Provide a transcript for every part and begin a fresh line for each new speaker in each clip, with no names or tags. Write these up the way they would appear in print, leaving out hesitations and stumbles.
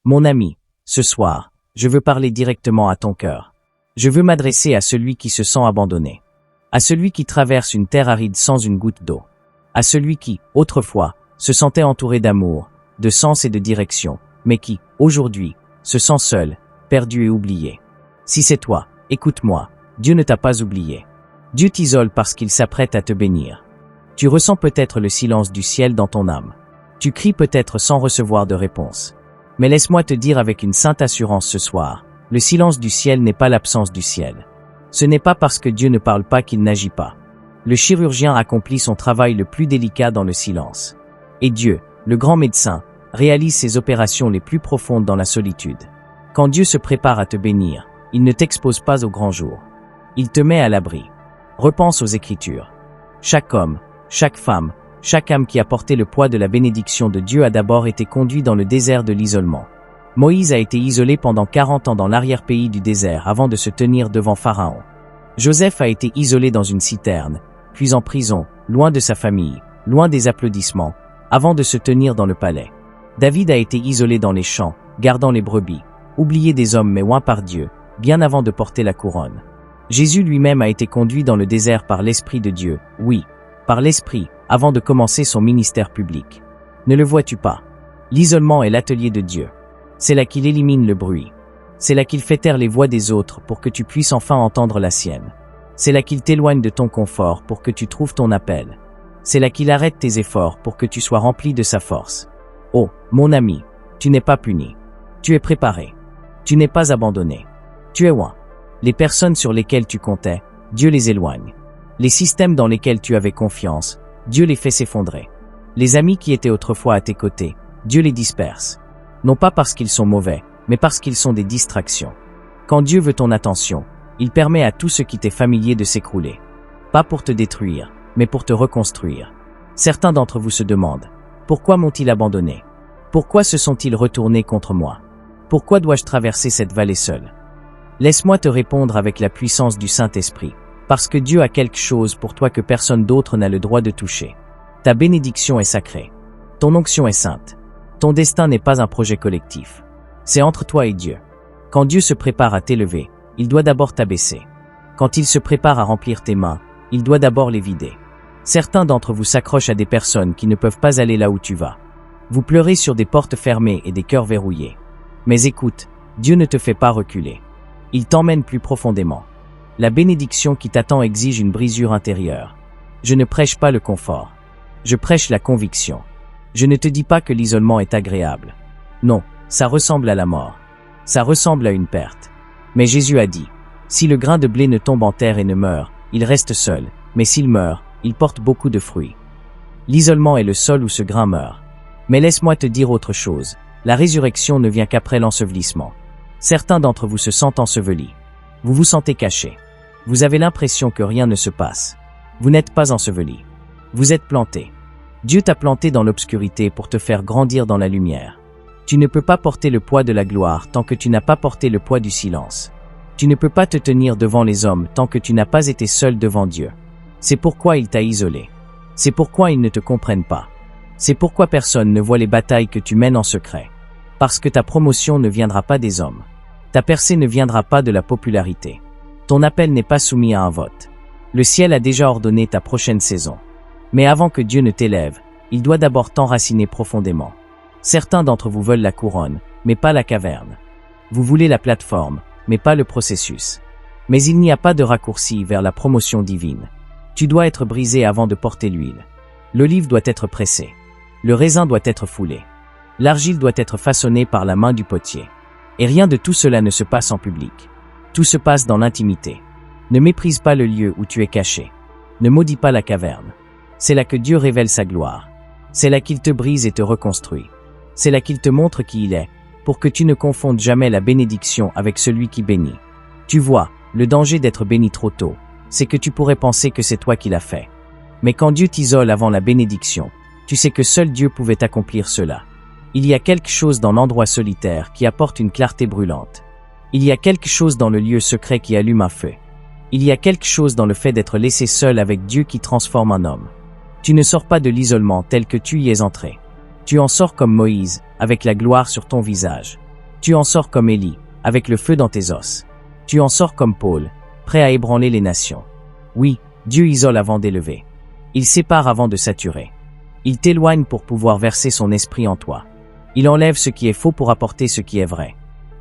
Mon ami, ce soir, je veux parler directement à ton cœur. Je veux m'adresser à celui qui se sent abandonné. À celui qui traverse une terre aride sans une goutte d'eau. À celui qui, autrefois, se sentait entouré d'amour, de sens et de direction, mais qui, aujourd'hui, se sent seul, perdu et oublié. Si c'est toi, écoute-moi, Dieu ne t'a pas oublié. Dieu t'isole parce qu'il s'apprête à te bénir. Tu ressens peut-être le silence du ciel dans ton âme. Tu cries peut-être sans recevoir de réponse. Mais laisse-moi te dire avec une sainte assurance ce soir, le silence du ciel n'est pas l'absence du ciel. Ce n'est pas parce que Dieu ne parle pas qu'il n'agit pas. Le chirurgien accomplit son travail le plus délicat dans le silence. Et Dieu, le grand médecin, réalise ses opérations les plus profondes dans la solitude. Quand Dieu se prépare à te bénir, il ne t'expose pas au grand jour. Il te met à l'abri. Repense aux Écritures. Chaque homme, chaque femme, chaque âme qui a porté le poids de la bénédiction de Dieu a d'abord été conduit dans le désert de l'isolement. Moïse a été isolé pendant 40 ans dans l'arrière-pays du désert avant de se tenir devant Pharaon. Joseph a été isolé dans une citerne, puis en prison, loin de sa famille, loin des applaudissements, avant de se tenir dans le palais. David a été isolé dans les champs, gardant les brebis, oublié des hommes mais oint par Dieu, bien avant de porter la couronne. Jésus lui-même a été conduit dans le désert par l'Esprit de Dieu, oui, par l'Esprit, avant de commencer son ministère public. Ne le vois-tu pas? L'isolement est l'atelier de Dieu. C'est là qu'il élimine le bruit. C'est là qu'il fait taire les voix des autres pour que tu puisses enfin entendre la sienne. C'est là qu'il t'éloigne de ton confort pour que tu trouves ton appel. C'est là qu'il arrête tes efforts pour que tu sois rempli de sa force. Oh, mon ami, tu n'es pas puni. Tu es préparé. Tu n'es pas abandonné. Tu es oint. Les personnes sur lesquelles tu comptais, Dieu les éloigne. Les systèmes dans lesquels tu avais confiance, Dieu les fait s'effondrer. Les amis qui étaient autrefois à tes côtés, Dieu les disperse. Non pas parce qu'ils sont mauvais, mais parce qu'ils sont des distractions. Quand Dieu veut ton attention, il permet à tout ce qui t'est familier de s'écrouler. Pas pour te détruire, mais pour te reconstruire. Certains d'entre vous se demandent, pourquoi m'ont-ils abandonné? Pourquoi se sont-ils retournés contre moi? Pourquoi dois-je traverser cette vallée seule? Laisse-moi te répondre avec la puissance du Saint-Esprit, parce que Dieu a quelque chose pour toi que personne d'autre n'a le droit de toucher. Ta bénédiction est sacrée. Ton onction est sainte. Ton destin n'est pas un projet collectif. C'est entre toi et Dieu. Quand Dieu se prépare à t'élever, il doit d'abord t'abaisser. Quand il se prépare à remplir tes mains, il doit d'abord les vider. Certains d'entre vous s'accrochent à des personnes qui ne peuvent pas aller là où tu vas. Vous pleurez sur des portes fermées et des cœurs verrouillés. Mais écoute, Dieu ne te fait pas reculer. Il t'emmène plus profondément. La bénédiction qui t'attend exige une brisure intérieure. Je ne prêche pas le confort. Je prêche la conviction. Je ne te dis pas que l'isolement est agréable. Non, ça ressemble à la mort. Ça ressemble à une perte. Mais Jésus a dit, si le grain de blé ne tombe en terre et ne meurt, il reste seul, mais s'il meurt, il porte beaucoup de fruits. L'isolement est le sol où ce grain meurt. Mais laisse-moi te dire autre chose, la résurrection ne vient qu'après l'ensevelissement. Certains d'entre vous se sentent ensevelis. Vous vous sentez cachés. Vous avez l'impression que rien ne se passe. Vous n'êtes pas enseveli. Vous êtes planté. Dieu t'a planté dans l'obscurité pour te faire grandir dans la lumière. Tu ne peux pas porter le poids de la gloire tant que tu n'as pas porté le poids du silence. Tu ne peux pas te tenir devant les hommes tant que tu n'as pas été seul devant Dieu. C'est pourquoi il t'a isolé. C'est pourquoi ils ne te comprennent pas. C'est pourquoi personne ne voit les batailles que tu mènes en secret. Parce que ta promotion ne viendra pas des hommes. Ta percée ne viendra pas de la popularité. Ton appel n'est pas soumis à un vote. Le ciel a déjà ordonné ta prochaine saison. Mais avant que Dieu ne t'élève, il doit d'abord t'enraciner profondément. Certains d'entre vous veulent la couronne, mais pas la caverne. Vous voulez la plateforme, mais pas le processus. Mais il n'y a pas de raccourci vers la promotion divine. Tu dois être brisé avant de porter l'huile. L'olive doit être pressée. Le raisin doit être foulé. L'argile doit être façonnée par la main du potier. Et rien de tout cela ne se passe en public. Tout se passe dans l'intimité. Ne méprise pas le lieu où tu es caché. Ne maudis pas la caverne. C'est là que Dieu révèle sa gloire. C'est là qu'il te brise et te reconstruit. C'est là qu'il te montre qui il est, pour que tu ne confondes jamais la bénédiction avec celui qui bénit. Tu vois, le danger d'être béni trop tôt, c'est que tu pourrais penser que c'est toi qui l'as fait. Mais quand Dieu t'isole avant la bénédiction, tu sais que seul Dieu pouvait accomplir cela. Il y a quelque chose dans l'endroit solitaire qui apporte une clarté brûlante. Il y a quelque chose dans le lieu secret qui allume un feu. Il y a quelque chose dans le fait d'être laissé seul avec Dieu qui transforme un homme. Tu ne sors pas de l'isolement tel que tu y es entré. Tu en sors comme Moïse, avec la gloire sur ton visage. Tu en sors comme Élie, avec le feu dans tes os. Tu en sors comme Paul, prêt à ébranler les nations. Oui, Dieu isole avant d'élever. Il sépare avant de saturer. Il t'éloigne pour pouvoir verser son esprit en toi. Il enlève ce qui est faux pour apporter ce qui est vrai.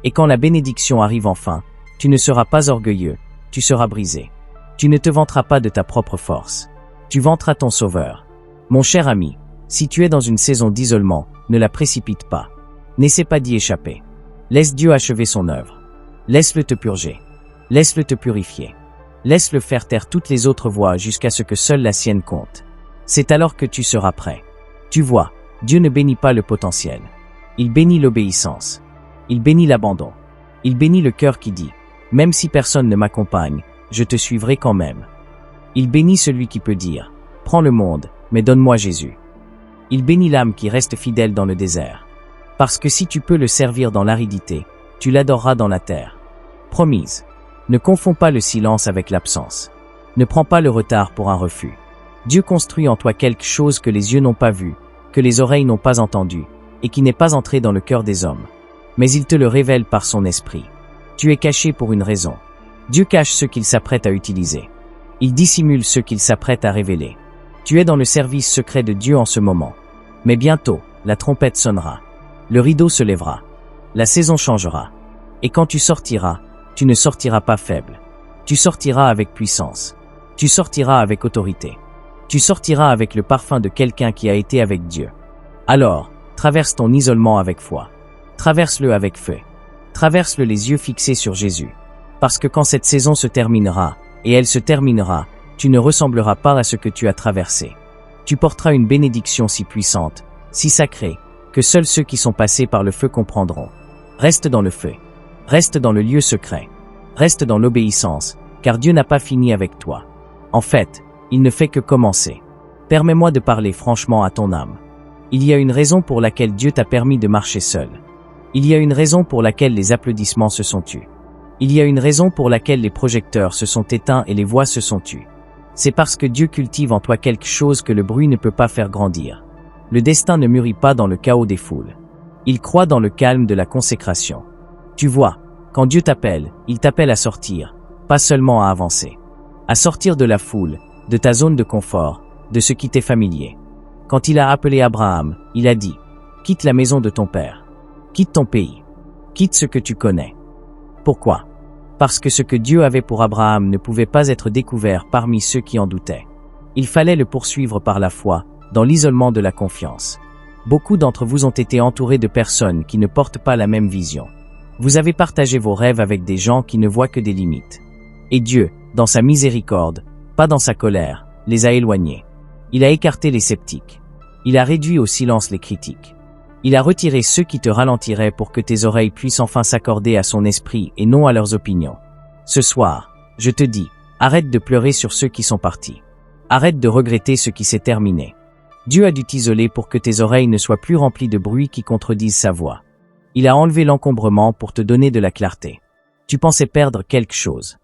Et quand la bénédiction arrive enfin, tu ne seras pas orgueilleux, tu seras brisé. Tu ne te vanteras pas de ta propre force. Tu vanteras ton Sauveur. Mon cher ami, si tu es dans une saison d'isolement, ne la précipite pas. N'essaie pas d'y échapper. Laisse Dieu achever son œuvre. Laisse-le te purger. Laisse-le te purifier. Laisse-le faire taire toutes les autres voix jusqu'à ce que seule la sienne compte. C'est alors que tu seras prêt. Tu vois, Dieu ne bénit pas le potentiel. Il bénit l'obéissance. Il bénit l'abandon. Il bénit le cœur qui dit « Même si personne ne m'accompagne, je te suivrai quand même. » Il bénit celui qui peut dire « Prends le monde, mais donne-moi Jésus. » Il bénit l'âme qui reste fidèle dans le désert. Parce que si tu peux le servir dans l'aridité, tu l'adoreras dans la terre. Promise. Ne confonds pas le silence avec l'absence. Ne prends pas le retard pour un refus. Dieu construit en toi quelque chose que les yeux n'ont pas vu, que les oreilles n'ont pas entendu, et qui n'est pas entré dans le cœur des hommes. Mais il te le révèle par son esprit. Tu es caché pour une raison. Dieu cache ceux qu'il s'apprête à utiliser. Il dissimule ceux qu'il s'apprête à révéler. Tu es dans le service secret de Dieu en ce moment. Mais bientôt, la trompette sonnera. Le rideau se lèvera. La saison changera. Et quand tu sortiras, tu ne sortiras pas faible. Tu sortiras avec puissance. Tu sortiras avec autorité. Tu sortiras avec le parfum de quelqu'un qui a été avec Dieu. Alors, traverse ton isolement avec foi. Traverse-le avec feu. Traverse-le les yeux fixés sur Jésus. Parce que quand cette saison se terminera, et elle se terminera, tu ne ressembleras pas à ce que tu as traversé. Tu porteras une bénédiction si puissante, si sacrée, que seuls ceux qui sont passés par le feu comprendront. Reste dans le feu. Reste dans le lieu secret. Reste dans l'obéissance, car Dieu n'a pas fini avec toi. En fait, il ne fait que commencer. Permets-moi de parler franchement à ton âme. Il y a une raison pour laquelle Dieu t'a permis de marcher seul. Il y a une raison pour laquelle les applaudissements se sont tus. Il y a une raison pour laquelle les projecteurs se sont éteints et les voix se sont tues. C'est parce que Dieu cultive en toi quelque chose que le bruit ne peut pas faire grandir. Le destin ne mûrit pas dans le chaos des foules. Il croît dans le calme de la consécration. Tu vois, quand Dieu t'appelle, il t'appelle à sortir, pas seulement à avancer. À sortir de la foule, de ta zone de confort, de ce qui t'est familier. Quand il a appelé Abraham, il a dit « Quitte la maison de ton père. Quitte ton pays. Quitte ce que tu connais. » Pourquoi? Parce que ce que Dieu avait pour Abraham ne pouvait pas être découvert parmi ceux qui en doutaient. Il fallait le poursuivre par la foi, dans l'isolement de la confiance. Beaucoup d'entre vous ont été entourés de personnes qui ne portent pas la même vision. Vous avez partagé vos rêves avec des gens qui ne voient que des limites. Et Dieu, dans sa miséricorde, pas dans sa colère, les a éloignés. Il a écarté les sceptiques. Il a réduit au silence les critiques. Il a retiré ceux qui te ralentiraient pour que tes oreilles puissent enfin s'accorder à son esprit et non à leurs opinions. Ce soir, je te dis, arrête de pleurer sur ceux qui sont partis. Arrête de regretter ce qui s'est terminé. Dieu a dû t'isoler pour que tes oreilles ne soient plus remplies de bruits qui contredisent sa voix. Il a enlevé l'encombrement pour te donner de la clarté. Tu pensais perdre quelque chose.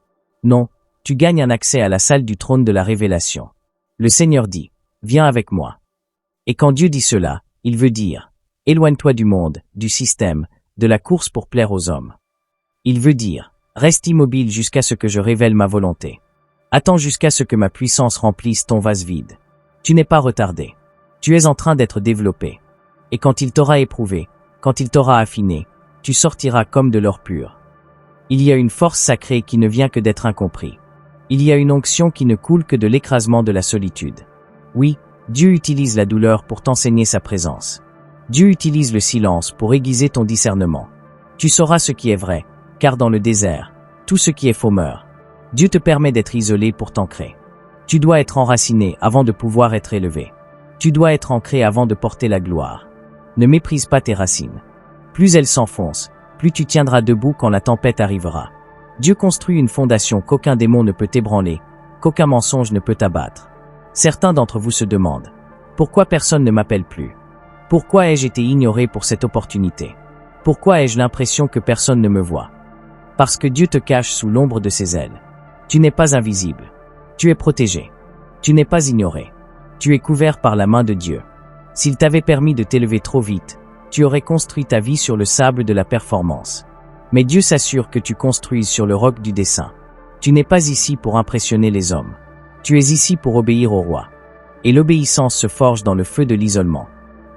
Non, tu gagnes un accès à la salle du trône de la révélation. Le Seigneur dit, viens avec moi. Et quand Dieu dit cela, il veut dire, éloigne-toi du monde, du système, de la course pour plaire aux hommes. Il veut dire, reste immobile jusqu'à ce que je révèle ma volonté. Attends jusqu'à ce que ma puissance remplisse ton vase vide. Tu n'es pas retardé. Tu es en train d'être développé. Et quand il t'aura éprouvé, quand il t'aura affiné, tu sortiras comme de l'or pur. Il y a une force sacrée qui ne vient que d'être incompris. Il y a une onction qui ne coule que de l'écrasement de la solitude. Oui, Dieu utilise la douleur pour t'enseigner sa présence. Dieu utilise le silence pour aiguiser ton discernement. Tu sauras ce qui est vrai, car dans le désert, tout ce qui est faux meurt. Dieu te permet d'être isolé pour t'ancrer. Tu dois être enraciné avant de pouvoir être élevé. Tu dois être ancré avant de porter la gloire. Ne méprise pas tes racines. Plus elles s'enfoncent, plus tu tiendras debout quand la tempête arrivera. Dieu construit une fondation qu'aucun démon ne peut ébranler, qu'aucun mensonge ne peut abattre. Certains d'entre vous se demandent, pourquoi personne ne m'appelle plus? Pourquoi ai-je été ignoré pour cette opportunité? Pourquoi ai-je l'impression que personne ne me voit? Parce que Dieu te cache sous l'ombre de ses ailes. Tu n'es pas invisible. Tu es protégé. Tu n'es pas ignoré. Tu es couvert par la main de Dieu. S'il t'avait permis de t'élever trop vite, tu aurais construit ta vie sur le sable de la performance. Mais Dieu s'assure que tu construises sur le roc du dessein. Tu n'es pas ici pour impressionner les hommes. Tu es ici pour obéir au roi. Et l'obéissance se forge dans le feu de l'isolement.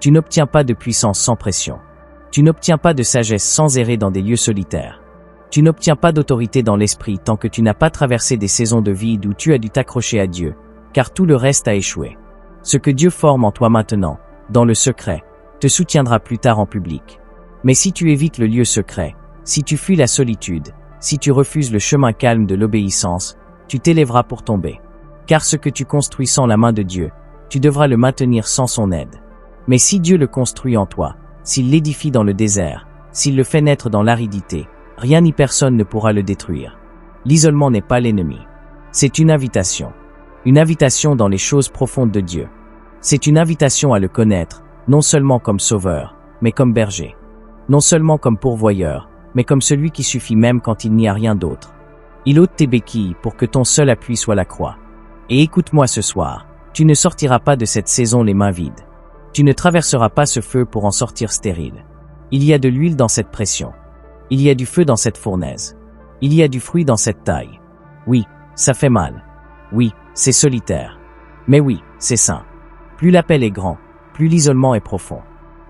Tu n'obtiens pas de puissance sans pression. Tu n'obtiens pas de sagesse sans errer dans des lieux solitaires. Tu n'obtiens pas d'autorité dans l'esprit tant que tu n'as pas traversé des saisons de vide où tu as dû t'accrocher à Dieu, car tout le reste a échoué. Ce que Dieu forme en toi maintenant, dans le secret, te soutiendra plus tard en public. Mais si tu évites le lieu secret, si tu fuis la solitude, si tu refuses le chemin calme de l'obéissance, tu t'élèveras pour tomber. Car ce que tu construis sans la main de Dieu, tu devras le maintenir sans son aide. Mais si Dieu le construit en toi, s'il l'édifie dans le désert, s'il le fait naître dans l'aridité, rien ni personne ne pourra le détruire. L'isolement n'est pas l'ennemi. C'est une invitation. Une invitation dans les choses profondes de Dieu. C'est une invitation à le connaître, non seulement comme sauveur, mais comme berger. Non seulement comme pourvoyeur, mais comme celui qui suffit même quand il n'y a rien d'autre. Il ôte tes béquilles pour que ton seul appui soit la croix. Et écoute-moi ce soir, tu ne sortiras pas de cette saison les mains vides. Tu ne traverseras pas ce feu pour en sortir stérile. Il y a de l'huile dans cette pression. Il y a du feu dans cette fournaise. Il y a du fruit dans cette taille. Oui, ça fait mal. Oui, c'est solitaire. Mais oui, c'est saint. Plus l'appel est grand, plus l'isolement est profond.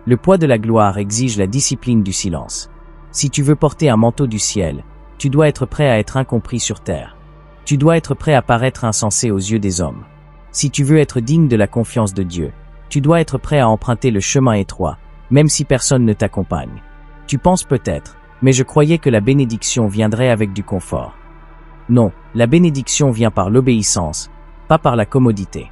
Le poids de la gloire exige la discipline du silence. Si tu veux porter un manteau du ciel, tu dois être prêt à être incompris sur terre. Tu dois être prêt à paraître insensé aux yeux des hommes. Si tu veux être digne de la confiance de Dieu, tu dois être prêt à emprunter le chemin étroit, même si personne ne t'accompagne. Tu penses peut-être, mais je croyais que la bénédiction viendrait avec du confort. Non, la bénédiction vient par l'obéissance, pas par la commodité.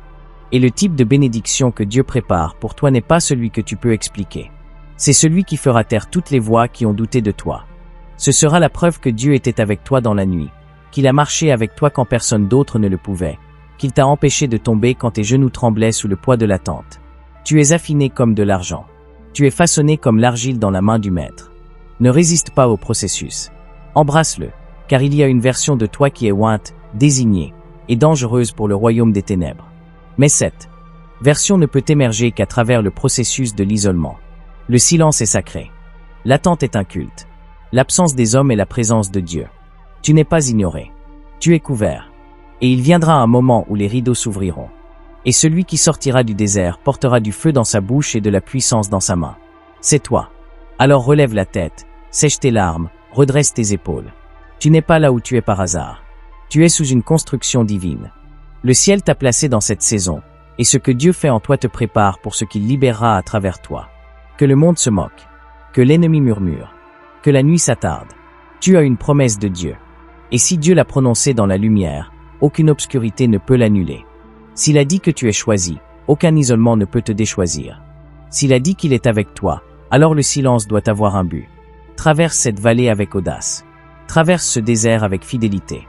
Et le type de bénédiction que Dieu prépare pour toi n'est pas celui que tu peux expliquer. C'est celui qui fera taire toutes les voix qui ont douté de toi. Ce sera la preuve que Dieu était avec toi dans la nuit, qu'il a marché avec toi quand personne d'autre ne le pouvait, qu'il t'a empêché de tomber quand tes genoux tremblaient sous le poids de l'attente. Tu es affiné comme de l'argent. Tu es façonné comme l'argile dans la main du maître. Ne résiste pas au processus. Embrasse-le, car il y a une version de toi qui est ointe, désignée, et dangereuse pour le royaume des ténèbres. Mais cette version ne peut émerger qu'à travers le processus de l'isolement. Le silence est sacré. L'attente est un culte. L'absence des hommes est la présence de Dieu. Tu n'es pas ignoré. Tu es couvert. Et il viendra un moment où les rideaux s'ouvriront. Et celui qui sortira du désert portera du feu dans sa bouche et de la puissance dans sa main. C'est toi. Alors relève la tête, sèche tes larmes, redresse tes épaules. Tu n'es pas là où tu es par hasard. Tu es sous une construction divine. Le ciel t'a placé dans cette saison, et ce que Dieu fait en toi te prépare pour ce qu'il libérera à travers toi. Que le monde se moque, que l'ennemi murmure, que la nuit s'attarde. Tu as une promesse de Dieu. Et si Dieu l'a prononcée dans la lumière, aucune obscurité ne peut l'annuler. S'il a dit que tu es choisi, aucun isolement ne peut te déchoisir. S'il a dit qu'il est avec toi, alors le silence doit avoir un but. Traverse cette vallée avec audace. Traverse ce désert avec fidélité.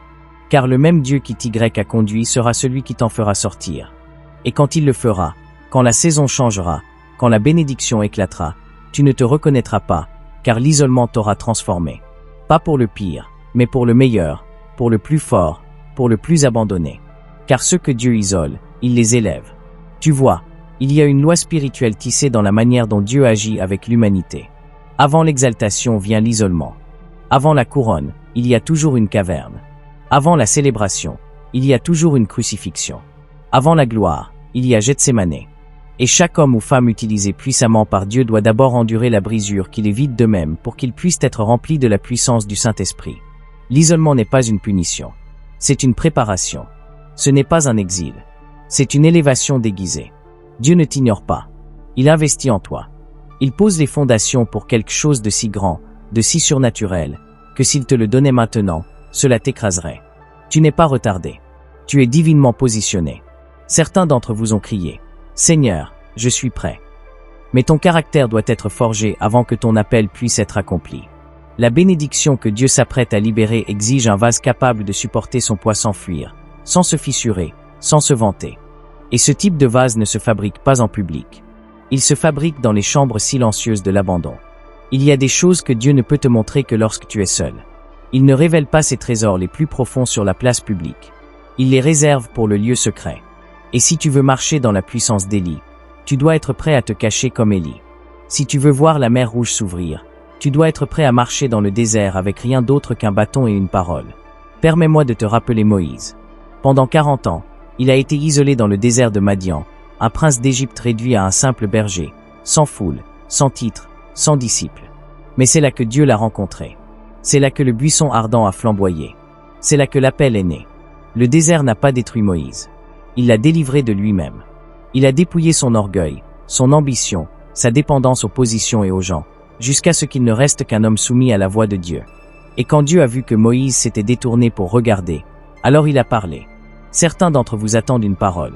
Car le même Dieu qui t'y a conduit sera celui qui t'en fera sortir. Et quand il le fera, quand la saison changera, quand la bénédiction éclatera, tu ne te reconnaîtras pas, car l'isolement t'aura transformé. Pas pour le pire, mais pour le meilleur, pour le plus fort, pour le plus abandonné. Car ceux que Dieu isole, il les élève. Tu vois, il y a une loi spirituelle tissée dans la manière dont Dieu agit avec l'humanité. Avant l'exaltation vient l'isolement. Avant la couronne, il y a toujours une caverne. Avant la célébration, il y a toujours une crucifixion. Avant la gloire, il y a Gethsémané. Et chaque homme ou femme utilisé puissamment par Dieu doit d'abord endurer la brisure qui les vide d'eux-mêmes pour qu'ils puissent être remplis de la puissance du Saint-Esprit. L'isolement n'est pas une punition. C'est une préparation. Ce n'est pas un exil. C'est une élévation déguisée. Dieu ne t'ignore pas. Il investit en toi. Il pose les fondations pour quelque chose de si grand, de si surnaturel, que s'il te le donnait maintenant, cela t'écraserait. Tu n'es pas retardé. Tu es divinement positionné. Certains d'entre vous ont crié « Seigneur, je suis prêt ». Mais ton caractère doit être forgé avant que ton appel puisse être accompli. La bénédiction que Dieu s'apprête à libérer exige un vase capable de supporter son poids sans fuir, sans se fissurer, sans se vanter. Et ce type de vase ne se fabrique pas en public. Il se fabrique dans les chambres silencieuses de l'abandon. Il y a des choses que Dieu ne peut te montrer que lorsque tu es seul. Il ne révèle pas ses trésors les plus profonds sur la place publique. Il les réserve pour le lieu secret. Et si tu veux marcher dans la puissance d'Élie, tu dois être prêt à te cacher comme Élie. Si tu veux voir la mer Rouge s'ouvrir, tu dois être prêt à marcher dans le désert avec rien d'autre qu'un bâton et une parole. Permets-moi de te rappeler Moïse. Pendant 40 ans, il a été isolé dans le désert de Madian, un prince d'Égypte réduit à un simple berger, sans foule, sans titre, sans disciples. Mais c'est là que Dieu l'a rencontré. C'est là que le buisson ardent a flamboyé. C'est là que l'appel est né. Le désert n'a pas détruit Moïse. Il l'a délivré de lui-même. Il a dépouillé son orgueil, son ambition, sa dépendance aux positions et aux gens, jusqu'à ce qu'il ne reste qu'un homme soumis à la voix de Dieu. Et quand Dieu a vu que Moïse s'était détourné pour regarder, alors il a parlé. Certains d'entre vous attendent une parole.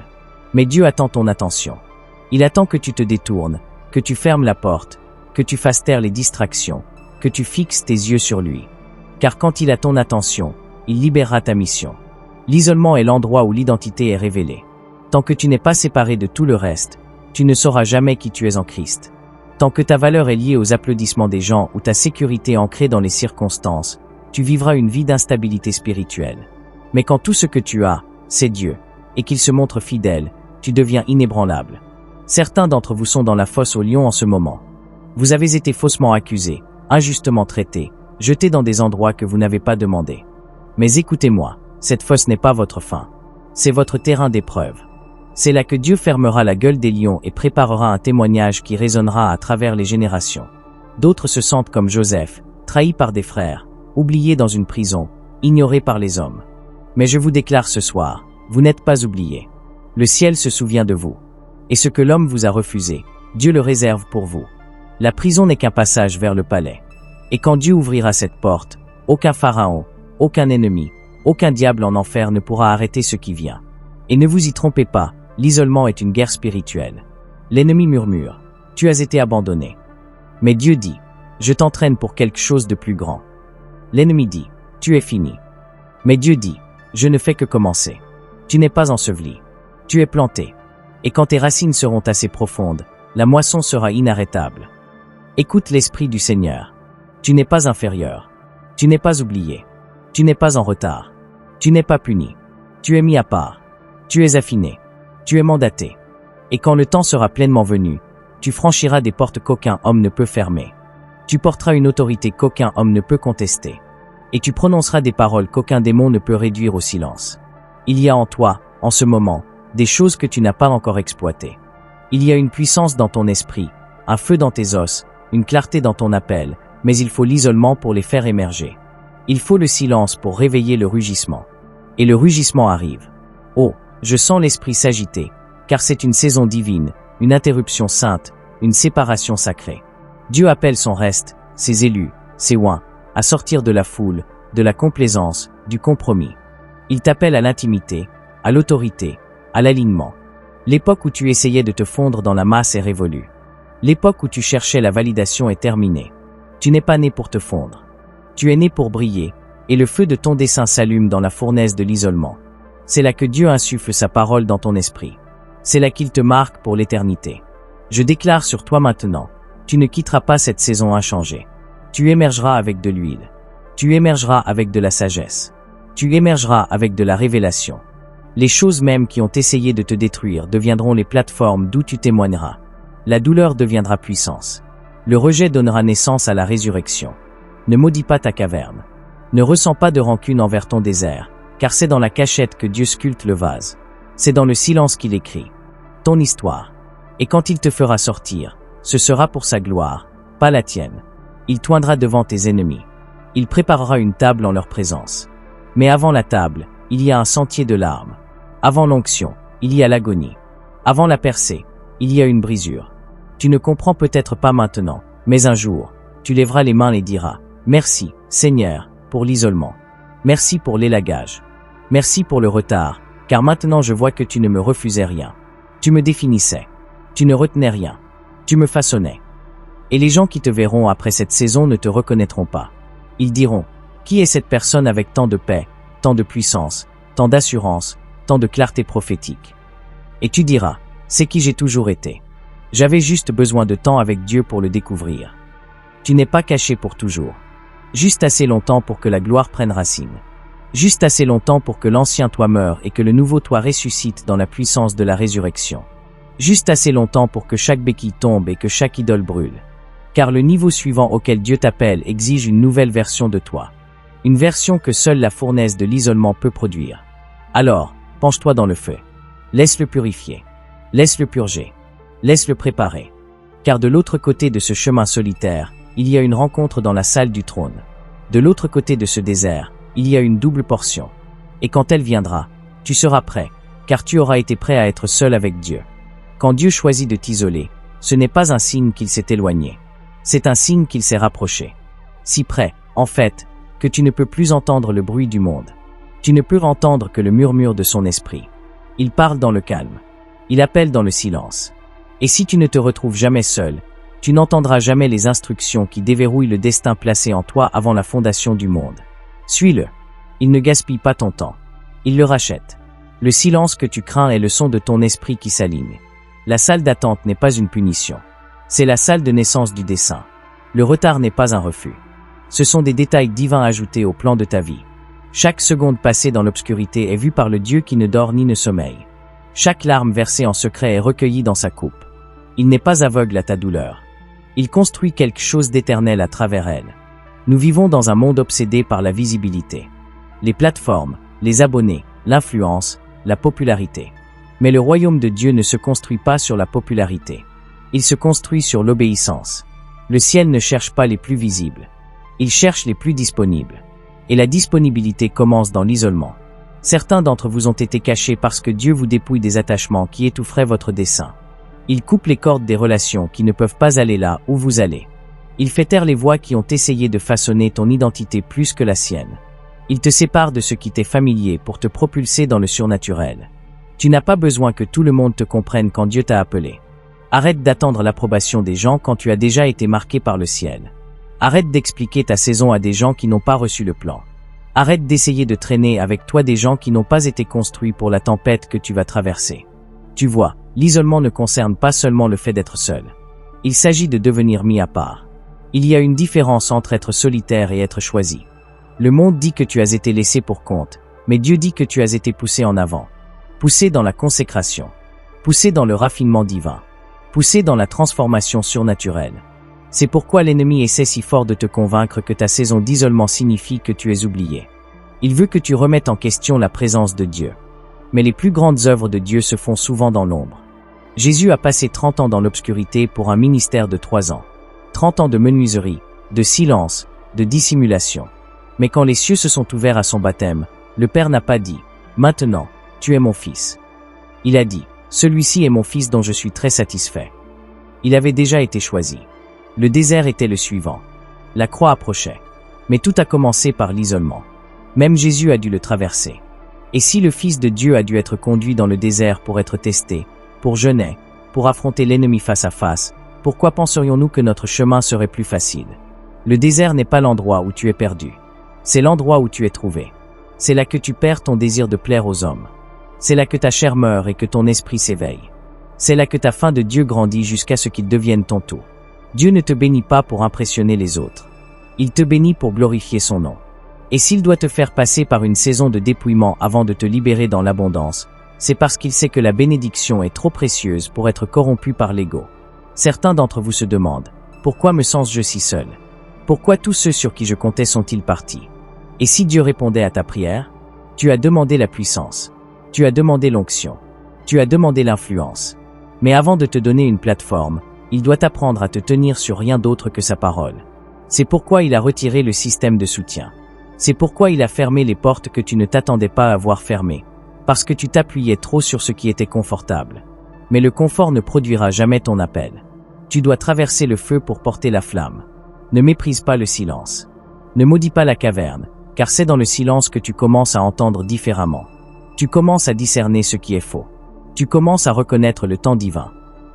Mais Dieu attend ton attention. Il attend que tu te détournes, que tu fermes la porte, que tu fasses taire les distractions, que tu fixes tes yeux sur lui. Car quand il a ton attention, il libérera ta mission. L'isolement est l'endroit où l'identité est révélée. Tant que tu n'es pas séparé de tout le reste, tu ne sauras jamais qui tu es en Christ. Tant que ta valeur est liée aux applaudissements des gens ou ta sécurité ancrée dans les circonstances, tu vivras une vie d'instabilité spirituelle. Mais quand tout ce que tu as, c'est Dieu, et qu'il se montre fidèle, tu deviens inébranlable. Certains d'entre vous sont dans la fosse aux lions en ce moment. Vous avez été faussement accusés, injustement traités, jetés dans des endroits que vous n'avez pas demandés. Mais écoutez-moi, cette fosse n'est pas votre fin. C'est votre terrain d'épreuve. C'est là que Dieu fermera la gueule des lions et préparera un témoignage qui résonnera à travers les générations. D'autres se sentent comme Joseph, trahis par des frères, oubliés dans une prison, ignorés par les hommes. Mais je vous déclare ce soir, vous n'êtes pas oubliés. Le ciel se souvient de vous. Et ce que l'homme vous a refusé, Dieu le réserve pour vous. La prison n'est qu'un passage vers le palais. Et quand Dieu ouvrira cette porte, aucun pharaon, aucun ennemi, aucun diable en enfer ne pourra arrêter ce qui vient. Et ne vous y trompez pas, l'isolement est une guerre spirituelle. L'ennemi murmure, tu as été abandonné. Mais Dieu dit, je t'entraîne pour quelque chose de plus grand. L'ennemi dit, tu es fini. Mais Dieu dit, je ne fais que commencer. Tu n'es pas enseveli. Tu es planté. Et quand tes racines seront assez profondes, la moisson sera inarrêtable. Écoute l'Esprit du Seigneur. Tu n'es pas inférieur. Tu n'es pas oublié. Tu n'es pas en retard. Tu n'es pas puni. Tu es mis à part. Tu es affiné. Tu es mandaté. Et quand le temps sera pleinement venu, tu franchiras des portes qu'aucun homme ne peut fermer. Tu porteras une autorité qu'aucun homme ne peut contester. Et tu prononceras des paroles qu'aucun démon ne peut réduire au silence. Il y a en toi, en ce moment, des choses que tu n'as pas encore exploitées. Il y a une puissance dans ton esprit, un feu dans tes os, une clarté dans ton appel, mais il faut l'isolement pour les faire émerger. Il faut le silence pour réveiller le rugissement. Et le rugissement arrive. Oh, je sens l'esprit s'agiter, car c'est une saison divine, une interruption sainte, une séparation sacrée. Dieu appelle son reste, ses élus, ses oints, à sortir de la foule, de la complaisance, du compromis. Il t'appelle à l'intimité, à l'autorité, à l'alignement. L'époque où tu essayais de te fondre dans la masse est révolue. L'époque où tu cherchais la validation est terminée. Tu n'es pas né pour te fondre. Tu es né pour briller, et le feu de ton dessein s'allume dans la fournaise de l'isolement. C'est là que Dieu insuffle sa parole dans ton esprit. C'est là qu'il te marque pour l'éternité. Je déclare sur toi maintenant, tu ne quitteras pas cette saison inchangée. Tu émergeras avec de l'huile. Tu émergeras avec de la sagesse. Tu émergeras avec de la révélation. Les choses mêmes qui ont essayé de te détruire deviendront les plateformes d'où tu témoigneras. La douleur deviendra puissance. Le rejet donnera naissance à la résurrection. Ne maudis pas ta caverne. Ne ressens pas de rancune envers ton désert, car c'est dans la cachette que Dieu sculpte le vase. C'est dans le silence qu'il écrit ton histoire. Et quand il te fera sortir, ce sera pour sa gloire, pas la tienne. Il toindra devant tes ennemis. Il préparera une table en leur présence. Mais avant la table, il y a un sentier de larmes. Avant l'onction, il y a l'agonie. Avant la percée, il y a une brisure. Tu ne comprends peut-être pas maintenant, mais un jour, tu lèveras les mains et diras « Merci, Seigneur, pour l'isolement. Merci pour l'élagage. Merci pour le retard, car maintenant je vois que tu ne me refusais rien. Tu me définissais. Tu ne retenais rien. Tu me façonnais. Et les gens qui te verront après cette saison ne te reconnaîtront pas. Ils diront « Qui est cette personne avec tant de paix, tant de puissance, tant d'assurance, tant de clarté prophétique ?» Et tu diras « C'est qui j'ai toujours été. J'avais juste besoin de temps avec Dieu pour le découvrir. » Tu n'es pas caché pour toujours. Juste assez longtemps pour que la gloire prenne racine. Juste assez longtemps pour que l'ancien toi meure et que le nouveau toi ressuscite dans la puissance de la résurrection. Juste assez longtemps pour que chaque béquille tombe et que chaque idole brûle. Car le niveau suivant auquel Dieu t'appelle exige une nouvelle version de toi. Une version que seule la fournaise de l'isolement peut produire. Alors, penche-toi dans le feu. Laisse-le purifier. Laisse-le purger. Laisse-le préparer. Car de l'autre côté de ce chemin solitaire, il y a une rencontre dans la salle du trône. De l'autre côté de ce désert, il y a une double portion. Et quand elle viendra, tu seras prêt, car tu auras été prêt à être seul avec Dieu. Quand Dieu choisit de t'isoler, ce n'est pas un signe qu'il s'est éloigné. C'est un signe qu'il s'est rapproché. Si près, en fait, que tu ne peux plus entendre le bruit du monde. Tu ne peux entendre que le murmure de son esprit. Il parle dans le calme. Il appelle dans le silence. Et si tu ne te retrouves jamais seul, tu n'entendras jamais les instructions qui déverrouillent le destin placé en toi avant la fondation du monde. Suis-le. Il ne gaspille pas ton temps. Il le rachète. Le silence que tu crains est le son de ton esprit qui s'aligne. La salle d'attente n'est pas une punition. C'est la salle de naissance du dessein. Le retard n'est pas un refus. Ce sont des détails divins ajoutés au plan de ta vie. Chaque seconde passée dans l'obscurité est vue par le Dieu qui ne dort ni ne sommeille. Chaque larme versée en secret est recueillie dans sa coupe. Il n'est pas aveugle à ta douleur. Il construit quelque chose d'éternel à travers elle. Nous vivons dans un monde obsédé par la visibilité. Les plateformes, les abonnés, l'influence, la popularité. Mais le royaume de Dieu ne se construit pas sur la popularité. Il se construit sur l'obéissance. Le ciel ne cherche pas les plus visibles. Il cherche les plus disponibles. Et la disponibilité commence dans l'isolement. Certains d'entre vous ont été cachés parce que Dieu vous dépouille des attachements qui étoufferaient votre dessein. Il coupe les cordes des relations qui ne peuvent pas aller là où vous allez. Il fait taire les voix qui ont essayé de façonner ton identité plus que la sienne. Il te sépare de ce qui t'est familier pour te propulser dans le surnaturel. Tu n'as pas besoin que tout le monde te comprenne quand Dieu t'a appelé. Arrête d'attendre l'approbation des gens quand tu as déjà été marqué par le ciel. Arrête d'expliquer ta saison à des gens qui n'ont pas reçu le plan. Arrête d'essayer de traîner avec toi des gens qui n'ont pas été construits pour la tempête que tu vas traverser. Tu vois, l'isolement ne concerne pas seulement le fait d'être seul. Il s'agit de devenir mis à part. Il y a une différence entre être solitaire et être choisi. Le monde dit que tu as été laissé pour compte, mais Dieu dit que tu as été poussé en avant. Poussé dans la consécration. Poussé dans le raffinement divin. Poussé dans la transformation surnaturelle. C'est pourquoi l'ennemi essaie si fort de te convaincre que ta saison d'isolement signifie que tu es oublié. Il veut que tu remettes en question la présence de Dieu. Mais les plus grandes œuvres de Dieu se font souvent dans l'ombre. Jésus a passé 30 ans dans l'obscurité pour un ministère de 3 ans. 30 ans de menuiserie, de silence, de dissimulation. Mais quand les cieux se sont ouverts à son baptême, le Père n'a pas dit « Maintenant, tu es mon fils ». Il a dit « Celui-ci est mon fils dont je suis très satisfait ». Il avait déjà été choisi. Le désert était le suivant. La croix approchait. Mais tout a commencé par l'isolement. Même Jésus a dû le traverser. Et si le Fils de Dieu a dû être conduit dans le désert pour être testé, pour jeûner, pour affronter l'ennemi face à face, pourquoi penserions-nous que notre chemin serait plus facile? Le désert n'est pas l'endroit où tu es perdu. C'est l'endroit où tu es trouvé. C'est là que tu perds ton désir de plaire aux hommes. C'est là que ta chair meurt et que ton esprit s'éveille. C'est là que ta faim de Dieu grandit jusqu'à ce qu'il devienne ton tout. Dieu ne te bénit pas pour impressionner les autres. Il te bénit pour glorifier son nom. Et s'il doit te faire passer par une saison de dépouillement avant de te libérer dans l'abondance, c'est parce qu'il sait que la bénédiction est trop précieuse pour être corrompue par l'ego. Certains d'entre vous se demandent, pourquoi me sens-je si seul? Pourquoi tous ceux sur qui je comptais sont-ils partis? Et si Dieu répondait à ta prière? Tu as demandé la puissance. Tu as demandé l'onction. Tu as demandé l'influence. Mais avant de te donner une plateforme, il doit apprendre à te tenir sur rien d'autre que sa parole. C'est pourquoi il a retiré le système de soutien. C'est pourquoi il a fermé les portes que tu ne t'attendais pas à voir fermées. Parce que tu t'appuyais trop sur ce qui était confortable. Mais le confort ne produira jamais ton appel. Tu dois traverser le feu pour porter la flamme. Ne méprise pas le silence. Ne maudis pas la caverne, car c'est dans le silence que tu commences à entendre différemment. Tu commences à discerner ce qui est faux. Tu commences à reconnaître le temps divin.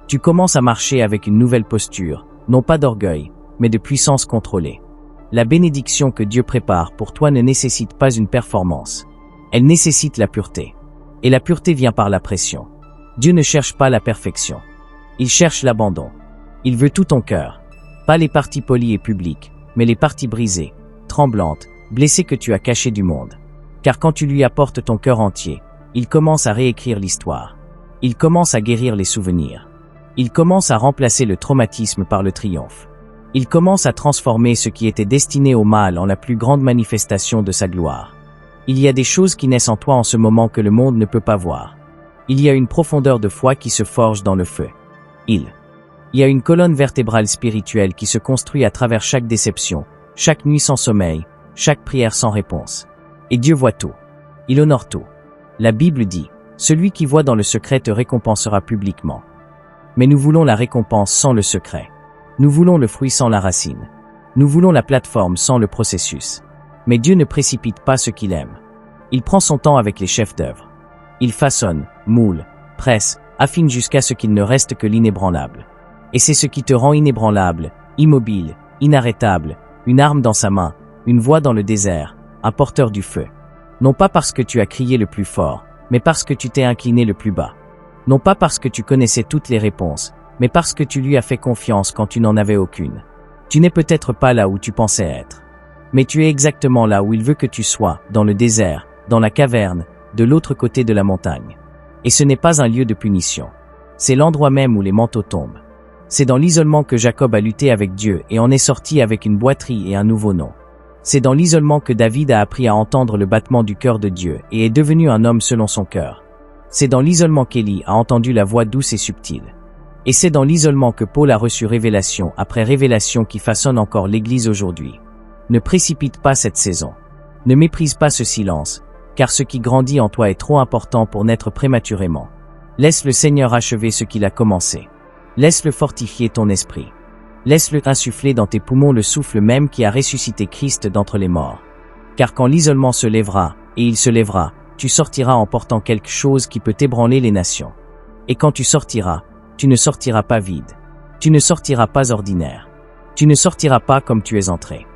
Tu commences à marcher avec une nouvelle posture, non pas d'orgueil, mais de puissance contrôlée. La bénédiction que Dieu prépare pour toi ne nécessite pas une performance. Elle nécessite la pureté. Et la pureté vient par la pression. Dieu ne cherche pas la perfection. Il cherche l'abandon. Il veut tout ton cœur. Pas les parties polies et publiques, mais les parties brisées, tremblantes, blessées que tu as cachées du monde. Car quand tu lui apportes ton cœur entier, il commence à réécrire l'histoire. Il commence à guérir les souvenirs. Il commence à remplacer le traumatisme par le triomphe. Il commence à transformer ce qui était destiné au mal en la plus grande manifestation de sa gloire. Il y a des choses qui naissent en toi en ce moment que le monde ne peut pas voir. Il y a une profondeur de foi qui se forge dans le feu. Il y a une colonne vertébrale spirituelle qui se construit à travers chaque déception, chaque nuit sans sommeil, chaque prière sans réponse. Et Dieu voit tout. Il honore tout. La Bible dit, « Celui qui voit dans le secret te récompensera publiquement. » Mais nous voulons la récompense sans le secret. Nous voulons le fruit sans la racine. Nous voulons la plateforme sans le processus. Mais Dieu ne précipite pas ce qu'il aime. Il prend son temps avec les chefs d'œuvre. Il façonne, moule, presse, affine jusqu'à ce qu'il ne reste que l'inébranlable. Et c'est ce qui te rend inébranlable, immobile, inarrêtable, une arme dans sa main, une voix dans le désert, un porteur du feu. Non pas parce que tu as crié le plus fort, mais parce que tu t'es incliné le plus bas. Non pas parce que tu connaissais toutes les réponses, mais parce que tu lui as fait confiance quand tu n'en avais aucune. Tu n'es peut-être pas là où tu pensais être. Mais tu es exactement là où il veut que tu sois, dans le désert, dans la caverne, de l'autre côté de la montagne. Et ce n'est pas un lieu de punition. C'est l'endroit même où les manteaux tombent. C'est dans l'isolement que Jacob a lutté avec Dieu et en est sorti avec une boiterie et un nouveau nom. C'est dans l'isolement que David a appris à entendre le battement du cœur de Dieu et est devenu un homme selon son cœur. C'est dans l'isolement qu'Élie a entendu la voix douce et subtile. Et c'est dans l'isolement que Paul a reçu révélation après révélation qui façonne encore l'Église aujourd'hui. Ne précipite pas cette saison. Ne méprise pas ce silence, car ce qui grandit en toi est trop important pour naître prématurément. Laisse le Seigneur achever ce qu'il a commencé. Laisse-le fortifier ton esprit. Laisse-le insuffler dans tes poumons le souffle même qui a ressuscité Christ d'entre les morts. Car quand l'isolement se lèvera, et il se lèvera, tu sortiras en portant quelque chose qui peut ébranler les nations. Et quand tu sortiras, tu ne sortiras pas vide. Tu ne sortiras pas ordinaire. Tu ne sortiras pas comme tu es entré.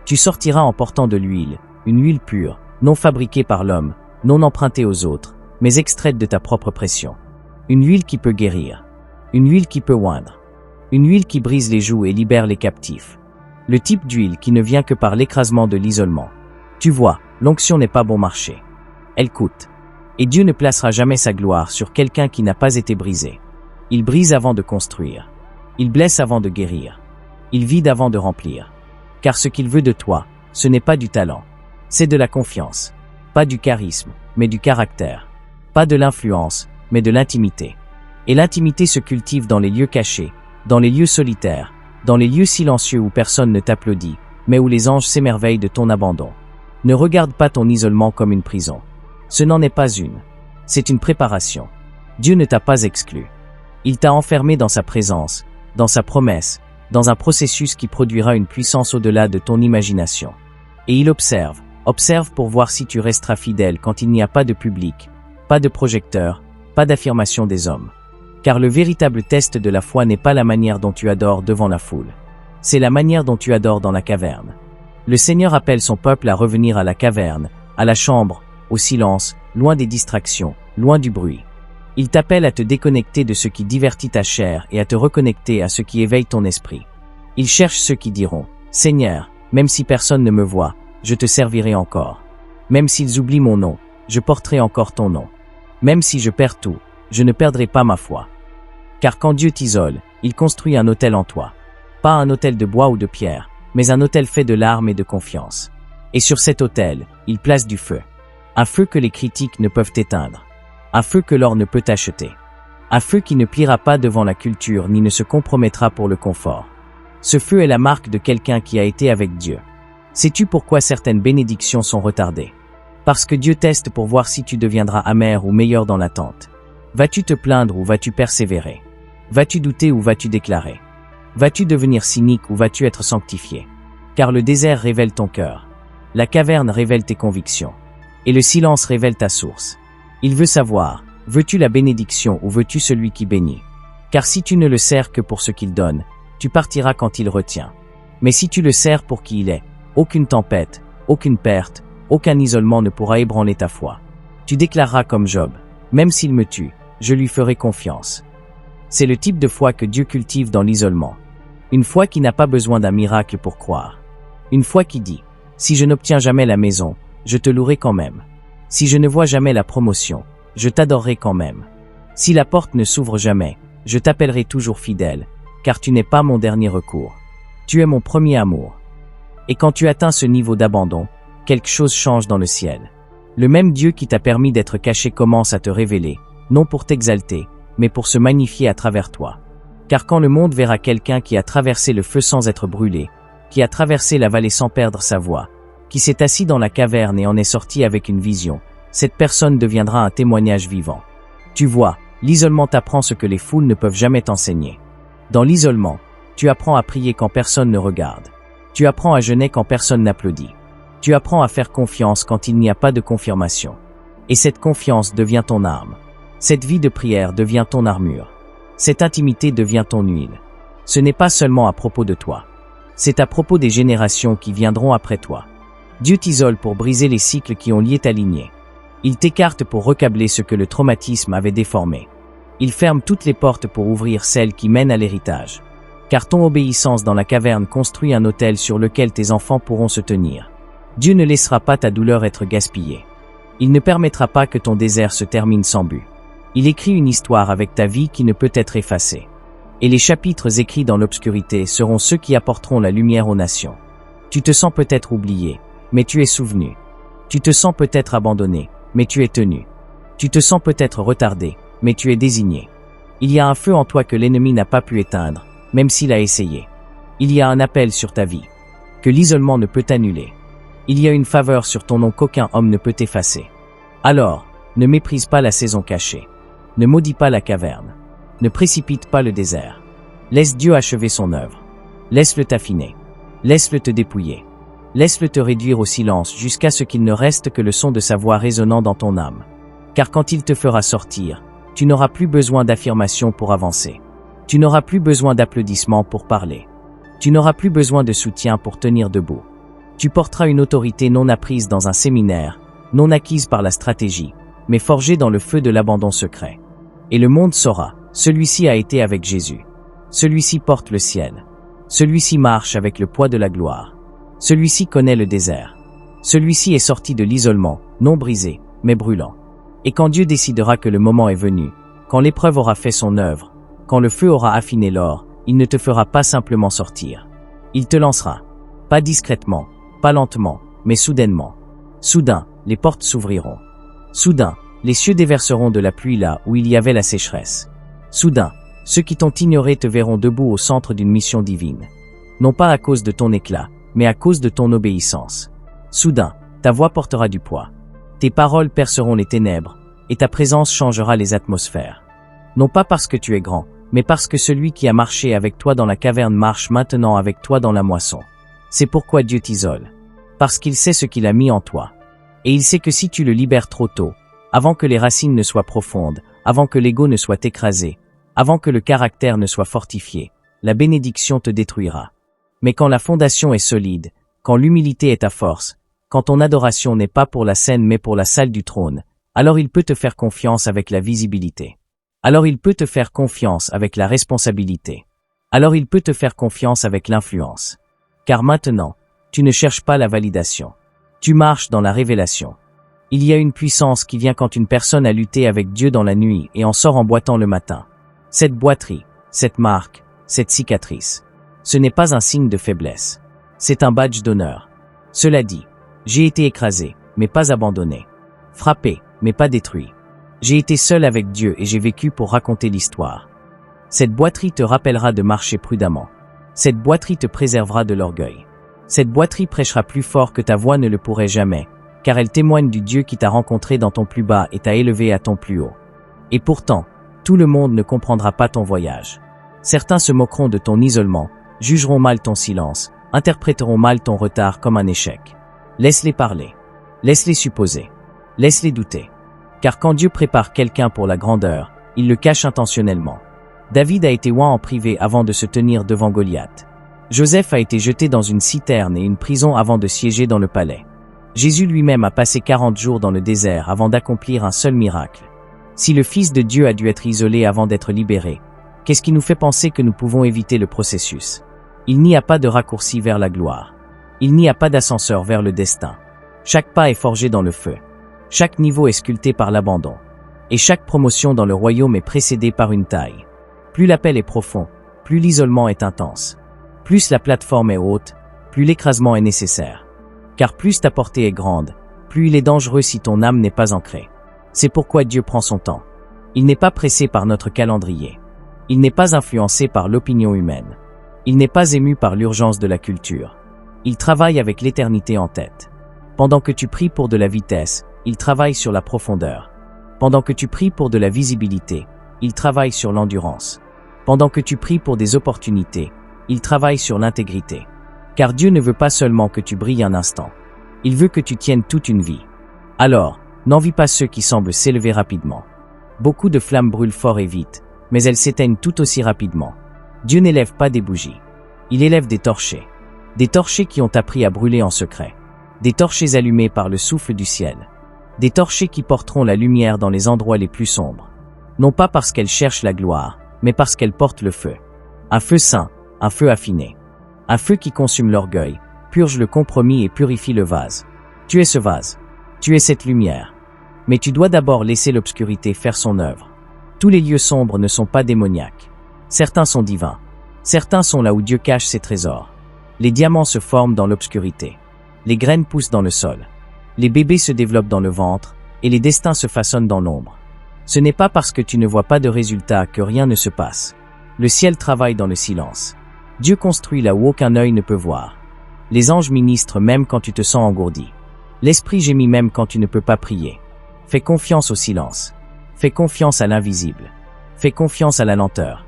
Tu sortiras en portant de l'huile, une huile pure, non fabriquée par l'homme, non empruntée aux autres, mais extraite de ta propre pression. Une huile qui peut guérir. Une huile qui peut oindre. Une huile qui brise les joues et libère les captifs. Le type d'huile qui ne vient que par l'écrasement de l'isolement. Tu vois, l'onction n'est pas bon marché. Elle coûte. Et Dieu ne placera jamais sa gloire sur quelqu'un qui n'a pas été brisé. Il brise avant de construire. Il blesse avant de guérir. Il vide avant de remplir. Car ce qu'il veut de toi, ce n'est pas du talent. C'est de la confiance. Pas du charisme, mais du caractère. Pas de l'influence, mais de l'intimité. Et l'intimité se cultive dans les lieux cachés, dans les lieux solitaires, dans les lieux silencieux où personne ne t'applaudit, mais où les anges s'émerveillent de ton abandon. Ne regarde pas ton isolement comme une prison. Ce n'en est pas une. C'est une préparation. Dieu ne t'a pas exclu. Il t'a enfermé dans sa présence, dans sa promesse, dans un processus qui produira une puissance au-delà de ton imagination. Et il observe pour voir si tu resteras fidèle quand il n'y a pas de public, pas de projecteur, pas d'affirmation des hommes. Car le véritable test de la foi n'est pas la manière dont tu adores devant la foule. C'est la manière dont tu adores dans la caverne. Le Seigneur appelle son peuple à revenir à la caverne, à la chambre, au silence, loin des distractions, loin du bruit. Il t'appelle à te déconnecter de ce qui divertit ta chair et à te reconnecter à ce qui éveille ton esprit. Il cherche ceux qui diront, « Seigneur, même si personne ne me voit, je te servirai encore. Même s'ils oublient mon nom, je porterai encore ton nom. Même si je perds tout, je ne perdrai pas ma foi. » Car quand Dieu t'isole, il construit un autel en toi. Pas un autel de bois ou de pierre, mais un autel fait de larmes et de confiance. Et sur cet autel, il place du feu. Un feu que les critiques ne peuvent éteindre. Un feu que l'or ne peut acheter. Un feu qui ne pliera pas devant la culture ni ne se compromettra pour le confort. Ce feu est la marque de quelqu'un qui a été avec Dieu. Sais-tu pourquoi certaines bénédictions sont retardées? Parce que Dieu teste pour voir si tu deviendras amer ou meilleur dans l'attente. Vas-tu te plaindre ou vas-tu persévérer? Vas-tu douter ou vas-tu déclarer? Vas-tu devenir cynique ou vas-tu être sanctifié? Car le désert révèle ton cœur. La caverne révèle tes convictions. Et le silence révèle ta source. Il veut savoir, veux-tu la bénédiction ou veux-tu celui qui bénit? Car si tu ne le sers que pour ce qu'il donne, tu partiras quand il retient. Mais si tu le sers pour qui il est, aucune tempête, aucune perte, aucun isolement ne pourra ébranler ta foi. Tu déclareras comme Job, même s'il me tue, je lui ferai confiance. C'est le type de foi que Dieu cultive dans l'isolement. Une foi qui n'a pas besoin d'un miracle pour croire. Une foi qui dit, si je n'obtiens jamais la maison, je te louerai quand même. Si je ne vois jamais la promotion, je t'adorerai quand même. Si la porte ne s'ouvre jamais, je t'appellerai toujours fidèle, car tu n'es pas mon dernier recours. Tu es mon premier amour. Et quand tu atteins ce niveau d'abandon, quelque chose change dans le ciel. Le même Dieu qui t'a permis d'être caché commence à te révéler, non pour t'exalter, mais pour se magnifier à travers toi. Car quand le monde verra quelqu'un qui a traversé le feu sans être brûlé, qui a traversé la vallée sans perdre sa voix, qui s'est assis dans la caverne et en est sorti avec une vision, cette personne deviendra un témoignage vivant. Tu vois, l'isolement t'apprend ce que les foules ne peuvent jamais t'enseigner. Dans l'isolement, tu apprends à prier quand personne ne regarde. Tu apprends à jeûner quand personne n'applaudit. Tu apprends à faire confiance quand il n'y a pas de confirmation. Et cette confiance devient ton arme. Cette vie de prière devient ton armure. Cette intimité devient ton huile. Ce n'est pas seulement à propos de toi. C'est à propos des générations qui viendront après toi. Dieu t'isole pour briser les cycles qui ont lié ta lignée. Il t'écarte pour recabler ce que le traumatisme avait déformé. Il ferme toutes les portes pour ouvrir celles qui mènent à l'héritage. Car ton obéissance dans la caverne construit un autel sur lequel tes enfants pourront se tenir. Dieu ne laissera pas ta douleur être gaspillée. Il ne permettra pas que ton désert se termine sans but. Il écrit une histoire avec ta vie qui ne peut être effacée. Et les chapitres écrits dans l'obscurité seront ceux qui apporteront la lumière aux nations. Tu te sens peut-être oublié, mais tu es souvenu. Tu te sens peut-être abandonné, mais tu es tenu. Tu te sens peut-être retardé, mais tu es désigné. Il y a un feu en toi que l'ennemi n'a pas pu éteindre, même s'il a essayé. Il y a un appel sur ta vie, que l'isolement ne peut annuler. Il y a une faveur sur ton nom qu'aucun homme ne peut effacer. Alors, ne méprise pas la saison cachée. Ne maudis pas la caverne. Ne précipite pas le désert. Laisse Dieu achever son œuvre. Laisse-le t'affiner. Laisse-le te dépouiller. Laisse-le te réduire au silence jusqu'à ce qu'il ne reste que le son de sa voix résonnant dans ton âme. Car quand il te fera sortir, tu n'auras plus besoin d'affirmation pour avancer. Tu n'auras plus besoin d'applaudissements pour parler. Tu n'auras plus besoin de soutien pour tenir debout. Tu porteras une autorité non apprise dans un séminaire, non acquise par la stratégie, mais forgée dans le feu de l'abandon secret. Et le monde saura, celui-ci a été avec Jésus. Celui-ci porte le ciel. Celui-ci marche avec le poids de la gloire. Celui-ci connaît le désert. Celui-ci est sorti de l'isolement, non brisé, mais brûlant. Et quand Dieu décidera que le moment est venu, quand l'épreuve aura fait son œuvre, quand le feu aura affiné l'or, il ne te fera pas simplement sortir. Il te lancera. Pas discrètement, pas lentement, mais soudainement. Soudain, les portes s'ouvriront. Soudain, les cieux déverseront de la pluie là où il y avait la sécheresse. Soudain, ceux qui t'ont ignoré te verront debout au centre d'une mission divine. Non pas à cause de ton éclat, mais à cause de ton obéissance. Soudain, ta voix portera du poids. Tes paroles perceront les ténèbres, et ta présence changera les atmosphères. Non pas parce que tu es grand, mais parce que celui qui a marché avec toi dans la caverne marche maintenant avec toi dans la moisson. C'est pourquoi Dieu t'isole. Parce qu'il sait ce qu'il a mis en toi. Et il sait que si tu le libères trop tôt, avant que les racines ne soient profondes, avant que l'ego ne soit écrasé, avant que le caractère ne soit fortifié, la bénédiction te détruira. Mais quand la fondation est solide, quand l'humilité est ta force, quand ton adoration n'est pas pour la scène mais pour la salle du trône, alors il peut te faire confiance avec la visibilité. Alors il peut te faire confiance avec la responsabilité. Alors il peut te faire confiance avec l'influence. Car maintenant, tu ne cherches pas la validation. Tu marches dans la révélation. Il y a une puissance qui vient quand une personne a lutté avec Dieu dans la nuit et en sort en boitant le matin. Cette boiterie, cette marque, cette cicatrice. Ce n'est pas un signe de faiblesse. C'est un badge d'honneur. Cela dit, j'ai été écrasé, mais pas abandonné. Frappé, mais pas détruit. J'ai été seul avec Dieu et j'ai vécu pour raconter l'histoire. Cette boiterie te rappellera de marcher prudemment. Cette boiterie te préservera de l'orgueil. Cette boiterie prêchera plus fort que ta voix ne le pourrait jamais, car elle témoigne du Dieu qui t'a rencontré dans ton plus bas et t'a élevé à ton plus haut. Et pourtant, tout le monde ne comprendra pas ton voyage. Certains se moqueront de ton isolement, jugeront mal ton silence, interpréteront mal ton retard comme un échec. Laisse-les parler. Laisse-les supposer. Laisse-les douter. Car quand Dieu prépare quelqu'un pour la grandeur, il le cache intentionnellement. David a été oint en privé avant de se tenir devant Goliath. Joseph a été jeté dans une citerne et une prison avant de siéger dans le palais. Jésus lui-même a passé 40 jours dans le désert avant d'accomplir un seul miracle. Si le Fils de Dieu a dû être isolé avant d'être libéré, qu'est-ce qui nous fait penser que nous pouvons éviter le processus? Il n'y a pas de raccourci vers la gloire. Il n'y a pas d'ascenseur vers le destin. Chaque pas est forgé dans le feu. Chaque niveau est sculpté par l'abandon. Et chaque promotion dans le royaume est précédée par une taille. Plus l'appel est profond, plus l'isolement est intense. Plus la plateforme est haute, plus l'écrasement est nécessaire. Car plus ta portée est grande, plus il est dangereux si ton âme n'est pas ancrée. C'est pourquoi Dieu prend son temps. Il n'est pas pressé par notre calendrier. Il n'est pas influencé par l'opinion humaine. Il n'est pas ému par l'urgence de la culture. Il travaille avec l'éternité en tête. Pendant que tu pries pour de la vitesse, il travaille sur la profondeur. Pendant que tu pries pour de la visibilité, il travaille sur l'endurance. Pendant que tu pries pour des opportunités, il travaille sur l'intégrité. Car Dieu ne veut pas seulement que tu brilles un instant. Il veut que tu tiennes toute une vie. Alors, n'envie pas ceux qui semblent s'élever rapidement. Beaucoup de flammes brûlent fort et vite, mais elles s'éteignent tout aussi rapidement. Dieu n'élève pas des bougies. Il élève des torchers. Des torchers qui ont appris à brûler en secret. Des torchers allumés par le souffle du ciel. Des torchers qui porteront la lumière dans les endroits les plus sombres. Non pas parce qu'elles cherchent la gloire, mais parce qu'elles portent le feu. Un feu saint, un feu affiné. Un feu qui consume l'orgueil, purge le compromis et purifie le vase. Tu es ce vase. Tu es cette lumière. Mais tu dois d'abord laisser l'obscurité faire son œuvre. Tous les lieux sombres ne sont pas démoniaques. Certains sont divins. Certains sont là où Dieu cache ses trésors. Les diamants se forment dans l'obscurité. Les graines poussent dans le sol. Les bébés se développent dans le ventre, et les destins se façonnent dans l'ombre. Ce n'est pas parce que tu ne vois pas de résultat que rien ne se passe. Le ciel travaille dans le silence. Dieu construit là où aucun œil ne peut voir. Les anges ministrent même quand tu te sens engourdi. L'esprit gémit même quand tu ne peux pas prier. Fais confiance au silence. Fais confiance à l'invisible. Fais confiance à la lenteur.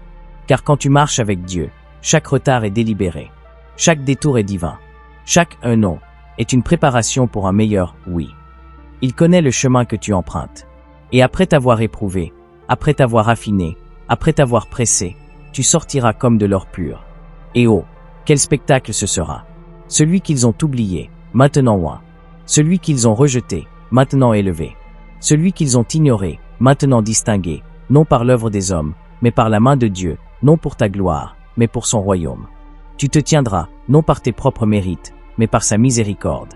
Car quand tu marches avec Dieu, chaque retard est délibéré. Chaque détour est divin. Chaque « un non » est une préparation pour un meilleur « oui ». Il connaît le chemin que tu empruntes. Et après t'avoir éprouvé, après t'avoir affiné, après t'avoir pressé, tu sortiras comme de l'or pur. Et oh, quel spectacle ce sera! Celui qu'ils ont oublié, maintenant oint. Celui qu'ils ont rejeté, maintenant élevé. Celui qu'ils ont ignoré, maintenant distingué, non par l'œuvre des hommes, mais par la main de Dieu, non pour ta gloire, mais pour son royaume. Tu te tiendras, non par tes propres mérites, mais par sa miséricorde.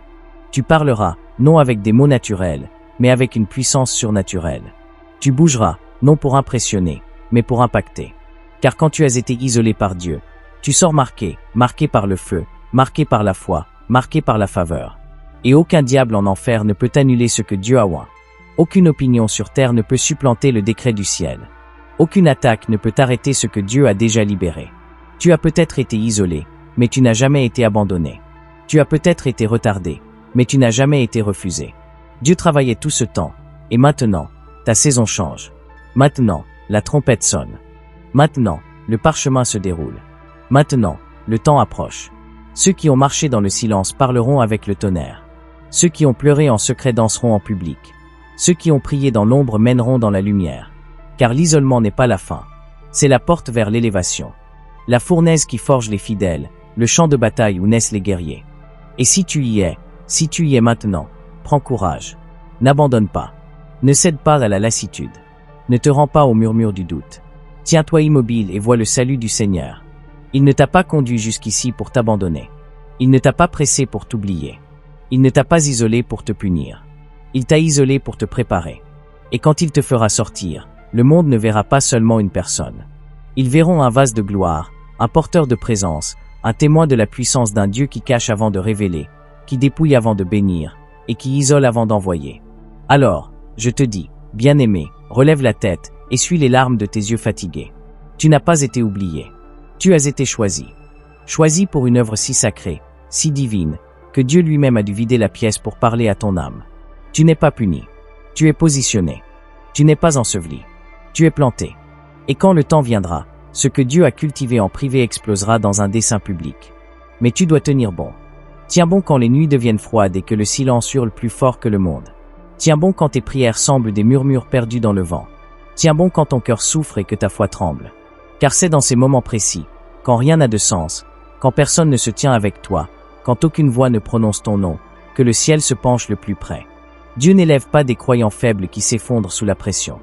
Tu parleras, non avec des mots naturels, mais avec une puissance surnaturelle. Tu bougeras, non pour impressionner, mais pour impacter. Car quand tu as été isolé par Dieu, tu sors marqué, marqué par le feu, marqué par la foi, marqué par la faveur. Et aucun diable en enfer ne peut annuler ce que Dieu a oint. Aucune opinion sur terre ne peut supplanter le décret du ciel. Aucune attaque ne peut arrêter ce que Dieu a déjà libéré. Tu as peut-être été isolé, mais tu n'as jamais été abandonné. Tu as peut-être été retardé, mais tu n'as jamais été refusé. Dieu travaillait tout ce temps, et maintenant, ta saison change. Maintenant, la trompette sonne. Maintenant, le parchemin se déroule. Maintenant, le temps approche. Ceux qui ont marché dans le silence parleront avec le tonnerre. Ceux qui ont pleuré en secret danseront en public. Ceux qui ont prié dans l'ombre mèneront dans la lumière. Car l'isolement n'est pas la fin. C'est la porte vers l'élévation. La fournaise qui forge les fidèles, le champ de bataille où naissent les guerriers. Et si tu y es maintenant, prends courage. N'abandonne pas. Ne cède pas à la lassitude. Ne te rends pas au murmure du doute. Tiens-toi immobile et vois le salut du Seigneur. Il ne t'a pas conduit jusqu'ici pour t'abandonner. Il ne t'a pas pressé pour t'oublier. Il ne t'a pas isolé pour te punir. Il t'a isolé pour te préparer. Et quand il te fera sortir, le monde ne verra pas seulement une personne. Ils verront un vase de gloire, un porteur de présence, un témoin de la puissance d'un Dieu qui cache avant de révéler, qui dépouille avant de bénir, et qui isole avant d'envoyer. Alors, je te dis, bien-aimé, relève la tête, essuie les larmes de tes yeux fatigués. Tu n'as pas été oublié. Tu as été choisi. Choisi pour une œuvre si sacrée, si divine, que Dieu lui-même a dû vider la pièce pour parler à ton âme. Tu n'es pas puni. Tu es positionné. Tu n'es pas enseveli. Tu es planté. Et quand le temps viendra, ce que Dieu a cultivé en privé explosera dans un dessein public. Mais tu dois tenir bon. Tiens bon quand les nuits deviennent froides et que le silence hurle plus fort que le monde. Tiens bon quand tes prières semblent des murmures perdus dans le vent. Tiens bon quand ton cœur souffre et que ta foi tremble. Car c'est dans ces moments précis, quand rien n'a de sens, quand personne ne se tient avec toi, quand aucune voix ne prononce ton nom, que le ciel se penche le plus près. Dieu n'élève pas des croyants faibles qui s'effondrent sous la pression.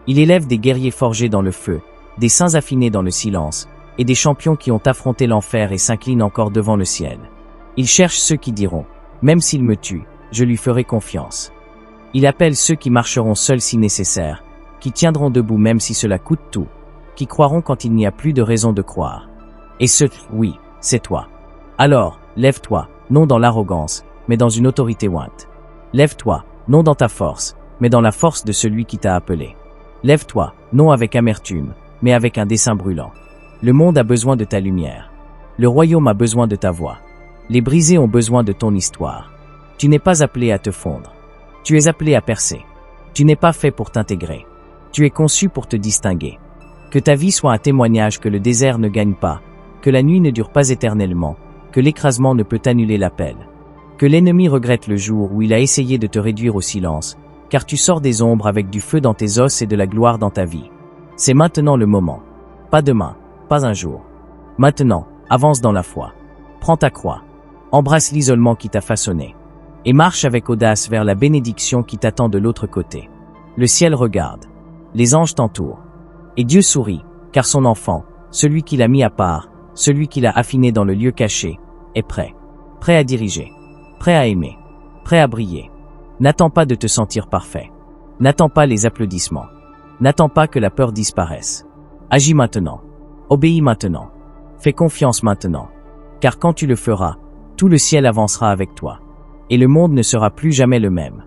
Il élève des guerriers forgés dans le feu, des saints affinés dans le silence, et des champions qui ont affronté l'enfer et s'inclinent encore devant le ciel. Il cherche ceux qui diront, même s'il me tue, je lui ferai confiance. Il appelle ceux qui marcheront seuls si nécessaire, qui tiendront debout même si cela coûte tout, qui croiront quand il n'y a plus de raison de croire. Et oui, c'est toi. Alors, lève-toi, non dans l'arrogance, mais dans une autorité ointe. Lève-toi, non dans ta force, mais dans la force de celui qui t'a appelé. Lève-toi, non avec amertume, mais avec un dessein brûlant. Le monde a besoin de ta lumière. Le royaume a besoin de ta voix. Les brisés ont besoin de ton histoire. Tu n'es pas appelé à te fondre. Tu es appelé à percer. Tu n'es pas fait pour t'intégrer. Tu es conçu pour te distinguer. Que ta vie soit un témoignage que le désert ne gagne pas, que la nuit ne dure pas éternellement, que l'écrasement ne peut annuler l'appel. Que l'ennemi regrette le jour où il a essayé de te réduire au silence, car tu sors des ombres avec du feu dans tes os et de la gloire dans ta vie. C'est maintenant le moment. Pas demain, pas un jour. Maintenant, avance dans la foi. Prends ta croix. Embrasse l'isolement qui t'a façonné. Et marche avec audace vers la bénédiction qui t'attend de l'autre côté. Le ciel regarde. Les anges t'entourent. Et Dieu sourit, car son enfant, celui qu'il a mis à part, celui qu'il a affiné dans le lieu caché, est prêt. Prêt à diriger. Prêt à aimer. Prêt à briller. N'attends pas de te sentir parfait. N'attends pas les applaudissements. N'attends pas que la peur disparaisse. Agis maintenant. Obéis maintenant. Fais confiance maintenant. Car quand tu le feras, tout le ciel avancera avec toi. Et le monde ne sera plus jamais le même.